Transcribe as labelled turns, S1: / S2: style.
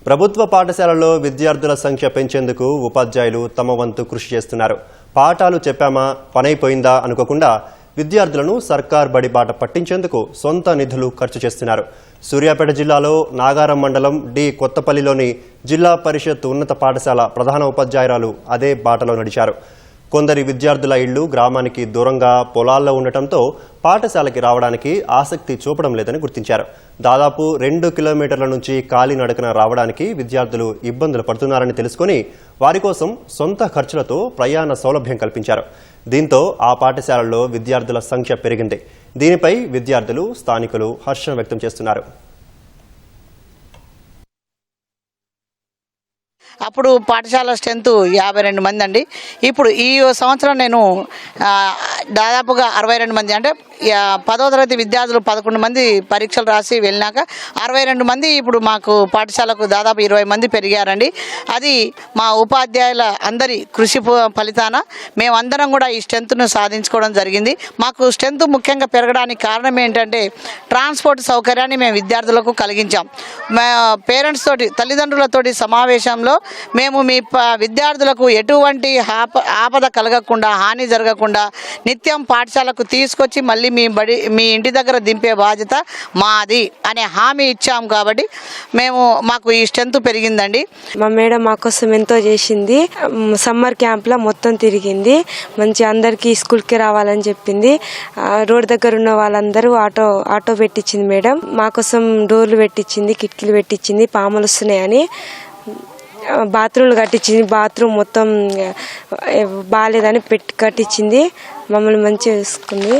S1: ప్రభుత్వ పాఠశాలల్లో విద్యార్థుల సంఖ్య పెంచేందుకు ఉపాధ్యాయులు తమ వంతు కృషి చేస్తున్నారు. పాఠాలు చెప్పామా పనైపోయిందా అనుకోకుండా విద్యార్థులను సర్కార్ బడి బాట పట్టించేందుకు సొంత నిధులు ఖర్చు చేస్తున్నారు. సూర్యాపేట జిల్లాలో నాగారం మండలం డి కొత్తపల్లిలోని జిల్లా పరిషత్ ఉన్నత పాఠశాల ప్రధాన ఉపాధ్యాయురాలు అదే బాటలో నడిచారు. కొందరి విద్యార్థుల ఇళ్లు గ్రామానికి దూరంగా పొలాల్లో ఉండటంతో పాఠశాలకి రావడానికి ఆసక్తి చూపడం లేదని గుర్తించారు. దాదాపు 2 కిలోమీటర్ల నుంచి కాలినడకన రావడానికి విద్యార్థులు ఇబ్బందులు పడుతున్నారని తెలుసుకుని వారి కోసం సొంత ఖర్చులతో ప్రయాణ సౌలభ్యం కల్పించారు. దీంతో ఆ పాఠశాలలో విద్యార్థుల సంఖ్య పెరిగింది. దీనిపై విద్యార్థులు, స్థానికులు హర్షం వ్యక్తం చేస్తున్నారు.
S2: అప్పుడు పాఠశాల స్ట్రెంత్ 52 మంది అండి. ఇప్పుడు ఈ సంవత్సరం నేను దాదాపుగా 62 మంది, అంటే 10వ తరగతి విద్యార్థులు 11 మంది పరీక్షలు రాసి వెళ్ళినాక 62 మంది ఇప్పుడు మాకు పాఠశాలకు దాదాపు 20 మంది పెరిగారండి. అది మా ఉపాధ్యాయుల అందరి కృషి ఫలితాన మేమందరం కూడా ఈ స్ట్రెంత్ను సాధించుకోవడం జరిగింది. మాకు స్ట్రెంత్ ముఖ్యంగా పెరగడానికి కారణం ఏంటంటే ట్రాన్స్పోర్ట్ సౌకర్యాన్ని మేము విద్యార్థులకు కలిగించాం. పేరెంట్స్ తోటి, తల్లిదండ్రులతోటి సమావేశంలో మేము మీ విద్యార్థులకు ఎటువంటి ఆపద కలగకుండా, హాని జరగకుండా నిత్యం పాఠశాలకు తీసుకొచ్చి మళ్ళీ మీ ఇంటి దగ్గర దింపే బాధ్యత మాది అనే హామీ ఇచ్చాం. కాబట్టి మాకు ఈ స్ట్రెంత్ పెరిగిందండి.
S3: మా మేడం మా కోసం ఎంతో చేసింది. సమ్మర్ క్యాంప్లో మొత్తం తిరిగింది. మంచి అందరికీ స్కూల్కి రావాలని చెప్పింది. రోడ్ దగ్గర ఉన్న వాళ్ళందరూ ఆటో పెట్టించింది మేడం. మా కోసం డోర్లు పెట్టించింది, కిటికీలు పెట్టించింది. పాములు వస్తున్నాయని బాత్రూమ్లు కట్టించింది. బాత్రూమ్ మొత్తం బాగాలేదని కట్టించింది. మమ్మల్ని మంచిగా చూసుకుంది.